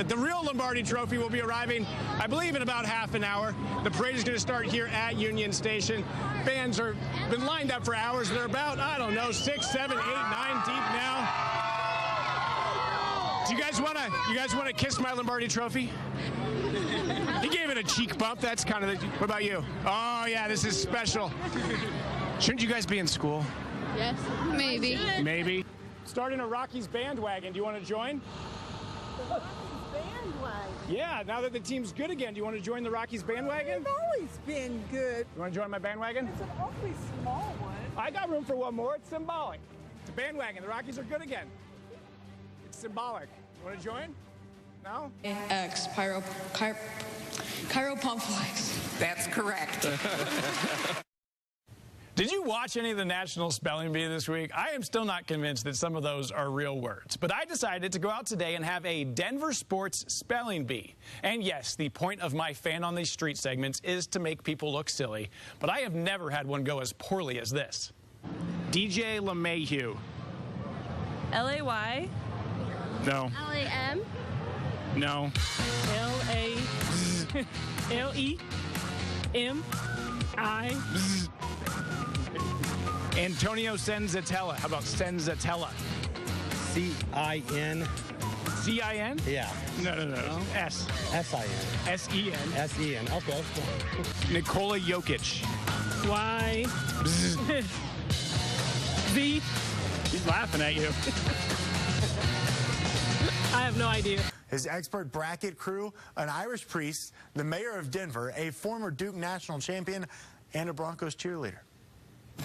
The real Lombardi Trophy will be arriving, I believe, in about half an hour. The parade is going to start here at Union Station. Fans are been lined up for hours. They're about, I don't know, 6, 7, 8, 9 deep now. Do you guys want to kiss my Lombardi Trophy? He gave it a cheek bump. That's kind of the. What about you? Oh yeah, this is special. Shouldn't you guys be in school? Yes, maybe. Maybe. Starting a Rockies bandwagon. Do you want to join? The Rockies bandwagon? Yeah, now that the team's good again, do you want to join the Rockies bandwagon? It's always been good. You want to join my bandwagon? It's an awfully small one. I got room for one more. It's symbolic. It's a bandwagon. The Rockies are good again. It's symbolic. You want to join? No? X, chiropomphlex. That's correct. Did you watch any of the National Spelling Bee this week? I am still not convinced that some of those are real words. But I decided to go out today and have a Denver sports spelling bee. And yes, the point of my fan on the street segments is to make people look silly. But I have never had one go as poorly as this. DJ LeMahieu. L-A-Y. No. L-A-M. No. L-A-L-E-M-I. Antonio Senzatella. How about Senzatella? C-I-N. C-I-N? Yeah. No. S. S-I-N. S-E-N. S-E-N. Okay. Nikola Jokic. Y. Z. He's laughing at you. I have no idea. His expert bracket crew, an Irish priest, the mayor of Denver, a former Duke national champion, and a Broncos cheerleader.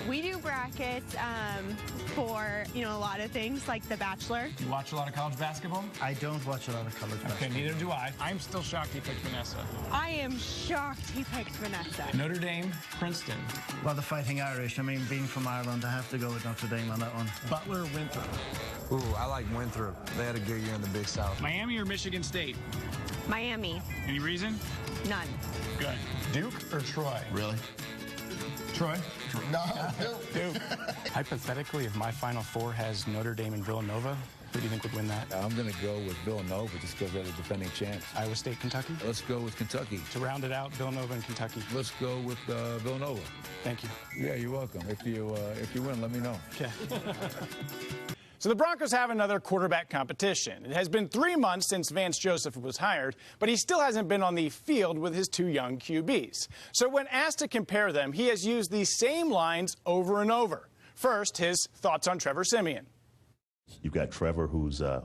We do brackets for, a lot of things, like The Bachelor. You watch a lot of college basketball? I don't watch a lot of college basketball. Okay, neither do I. I'm still shocked he picked Vanessa. I am shocked he picked Vanessa. Notre Dame, Princeton. Well, the Fighting Irish. I mean, being from Ireland, I have to go with Notre Dame on that one. Butler, Winthrop. Ooh, I like Winthrop. They had a good year in the Big South. Miami or Michigan State? Miami. Any reason? None. Good. Duke or Troy? Really? Troy? No, Duke. Hypothetically, if my Final Four has Notre Dame and Villanova, who do you think would win that? I'm going to go with Villanova just because they're the defending champs. Iowa State, Kentucky? Let's go with Kentucky. To round it out, Villanova and Kentucky. Let's go with Villanova. Thank you. Yeah, you're welcome. If you win, let me know. Okay. So the Broncos have another quarterback competition. It has been 3 months since Vance Joseph was hired, but he still hasn't been on the field with his two young QBs. So when asked to compare them, he has used the same lines over and over. First, his thoughts on Trevor Siemian. You've got Trevor, who's a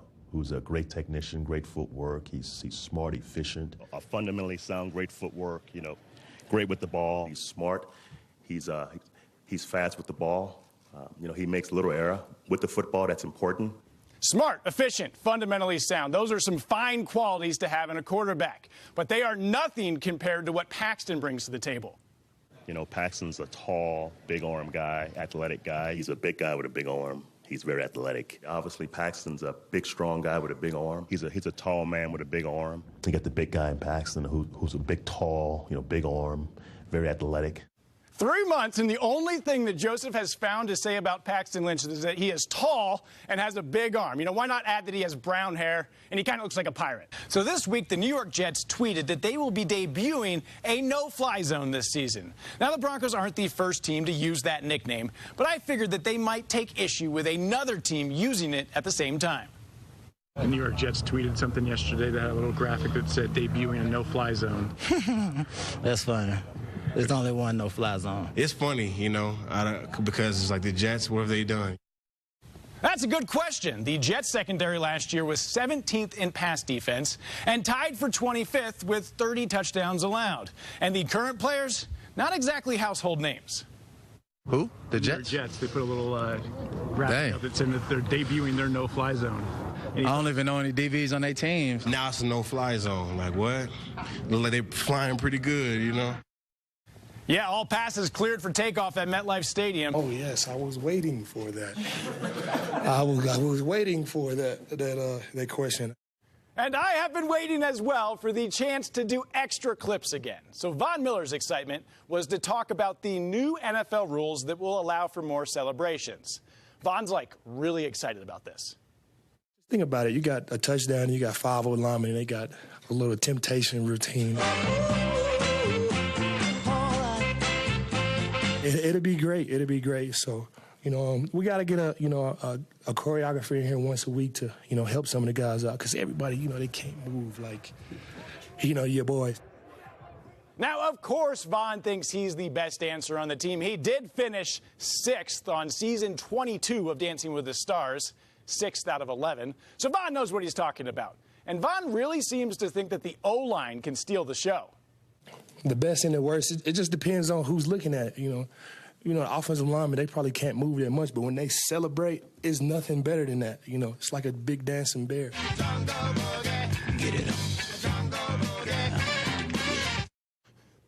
great technician, great footwork. He's smart, efficient. Fundamentally sound, great footwork, great with the ball. He's smart. He's fast with the ball. He makes little error with the football. That's important. Smart, efficient, fundamentally sound. Those are some fine qualities to have in a quarterback. But they are nothing compared to what Paxton brings to the table. Paxton's a tall, big-arm guy, athletic guy. He's a big guy with a big arm. He's very athletic. Obviously, Paxton's a big, strong guy with a big arm. He's a tall man with a big arm. You got the big guy in Paxton who's a big, tall, big arm, very athletic. 3 months, and the only thing that Joseph has found to say about Paxton Lynch is that he is tall and has a big arm. Why not add that he has brown hair and he kind of looks like a pirate? So this week, the New York Jets tweeted that they will be debuting a no-fly zone this season. Now, the Broncos aren't the first team to use that nickname, but I figured that they might take issue with another team using it at the same time. The New York Jets tweeted something yesterday that had a little graphic that said debuting a no-fly zone. That's funny. There's only one no-fly zone. It's funny, because it's like the Jets, what have they done? That's a good question. The Jets secondary last year was 17th in pass defense and tied for 25th with 30 touchdowns allowed. And the current players, not exactly household names. Who? The Jets? The Jets. They put a little graphic up that said that they're debuting their no-fly zone. I don't even know any DBs on their teams. Now it's a no-fly zone. Like, what? Look like they're flying pretty good, Yeah, all passes cleared for takeoff at MetLife Stadium. Oh, yes, I was waiting for that. I was waiting for that question. And I have been waiting as well for the chance to do extra clips again. So Von Miller's excitement was to talk about the new NFL rules that will allow for more celebrations. Von's really excited about this. Think about it. You got a touchdown, you got 5 linemen, and they got a little temptation routine. It'll be great. It'll be great. So, we got to get a choreographer in here once a week to, help some of the guys out because everybody, they can't move like, your boys. Now, of course, Vaughn thinks he's the best dancer on the team. He did finish 6th on season 22 of Dancing with the Stars, 6th out of 11. So Vaughn knows what he's talking about. And Vaughn really seems to think that the O-line can steal the show. The best and the worst, it just depends on who's looking at it, the offensive linemen, they probably can't move that much, but when they celebrate, it's nothing better than that. It's like a big dancing bear.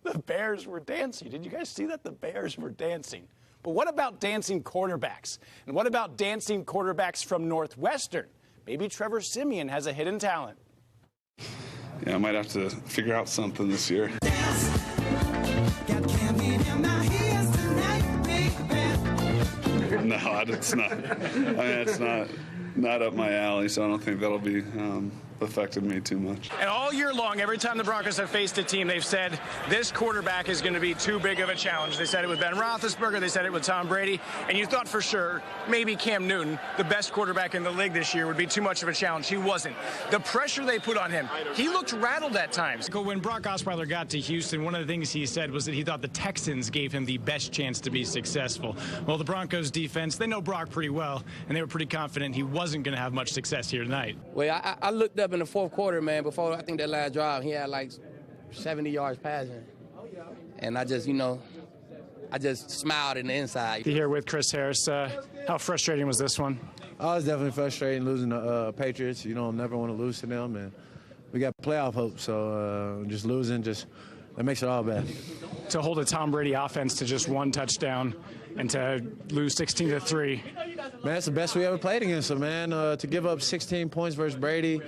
The Bears were dancing. Did you guys see that? The Bears were dancing. But what about dancing quarterbacks? And what about dancing quarterbacks from Northwestern? Maybe Trevor Siemian has a hidden talent. Yeah, I might have to figure out something this year. No, it's not. It's not up my alley, so I don't think that'll be affected me too much. And all year long, every time the Broncos have faced a team, they've said this quarterback is going to be too big of a challenge. They said it with Ben Roethlisberger. They said it with Tom Brady. And you thought for sure maybe Cam Newton, the best quarterback in the league this year, would be too much of a challenge. He wasn't. The pressure they put on him, he looked rattled at times. When Brock Osweiler got to Houston, one of the things he said was that he thought the Texans gave him the best chance to be successful. Well, the Broncos defense, they know Brock pretty well, and they were pretty confident he wasn't going to have much success here tonight. Well, I looked up in the fourth quarter, man, before I think that last drive, he had like 70 yards passing. And I just, I just smiled in the inside. Here with Chris Harris, how frustrating was this one? Oh, it was definitely frustrating losing the Patriots. Never want to lose to them, and we got playoff hope, so just losing, that makes it all bad. To hold a Tom Brady offense to just 1 touchdown and to lose 16-3. Man, that's the best we ever played against him, man. To give up 16 points versus Brady,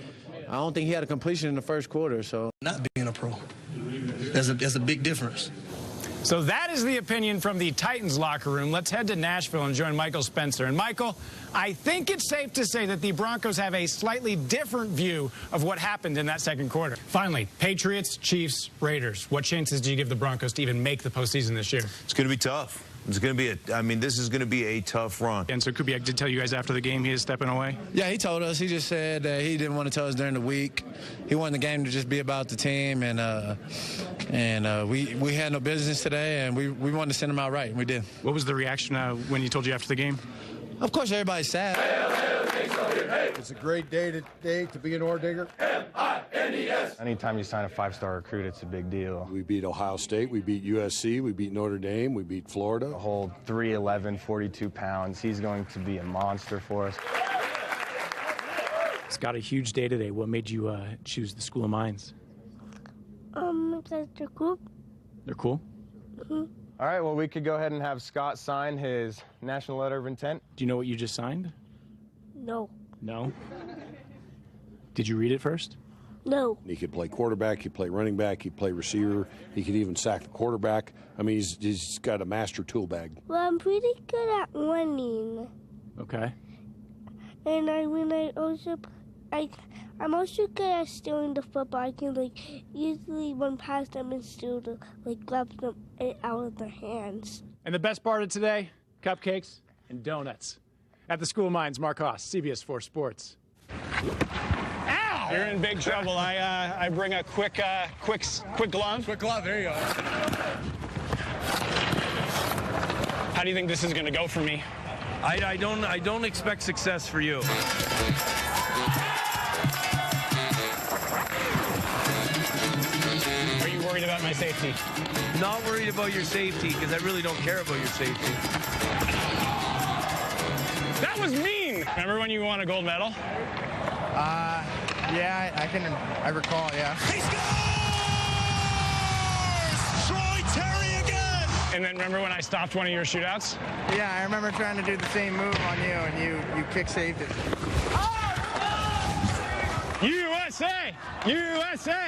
I don't think he had a completion in the first quarter. So not being a pro, there's a big difference. So that is the opinion from the Titans locker room. Let's head to Nashville and join Michael Spencer. And Michael, I think it's safe to say that the Broncos have a slightly different view of what happened in that second quarter. Finally, Patriots, Chiefs, Raiders. What chances do you give the Broncos to even make the postseason this year? It's going to be tough. It's going to be this is going to be a tough run. And so Kubiak did tell you guys after the game he is stepping away? Yeah, he told us. He just said that he didn't want to tell us during the week. He wanted the game to just be about the team, and we had no business today, and we wanted to send him out right, and we did. What was the reaction when he told you after the game? Of course, everybody's sad. It's a great day today to be an Ore Digger. M-I-N-E-S. Anytime you sign a 5-star recruit, it's a big deal. We beat Ohio State, we beat USC, we beat Notre Dame, we beat Florida. A whole 3'11", 42 pounds. He's going to be a monster for us. It's got a huge day today. What made you choose the School of Mines? Because they're cool. They're cool? Mm-hmm. All right, well, we could go ahead and have Scott sign his national letter of intent. Do you know what you just signed? No. No? Did you read it first? No. He could play quarterback, he could play running back, he could play receiver, he could even sack the quarterback. I mean, he's got a master tool bag. Well, I'm pretty good at running. Okay. And I'm also good at stealing the football. I can easily run past them and steal grab them out of their hands. And the best part of today, cupcakes and donuts. At the School of Mines, Mark Haas, CBS4 Sports. Ow! You're in big trouble. I bring a quick glove. Quick glove, there you go. How do you think this is going to go for me? I don't expect success for you. Are you worried about my safety? Not worried about your safety, because I really don't care about your safety. That was mean! Remember when you won a gold medal? Yeah, I recall, yeah. He scores! Troy Terry again! And then remember when I stopped one of your shootouts? Yeah, I remember trying to do the same move on you, and you kick-saved it. USA! USA!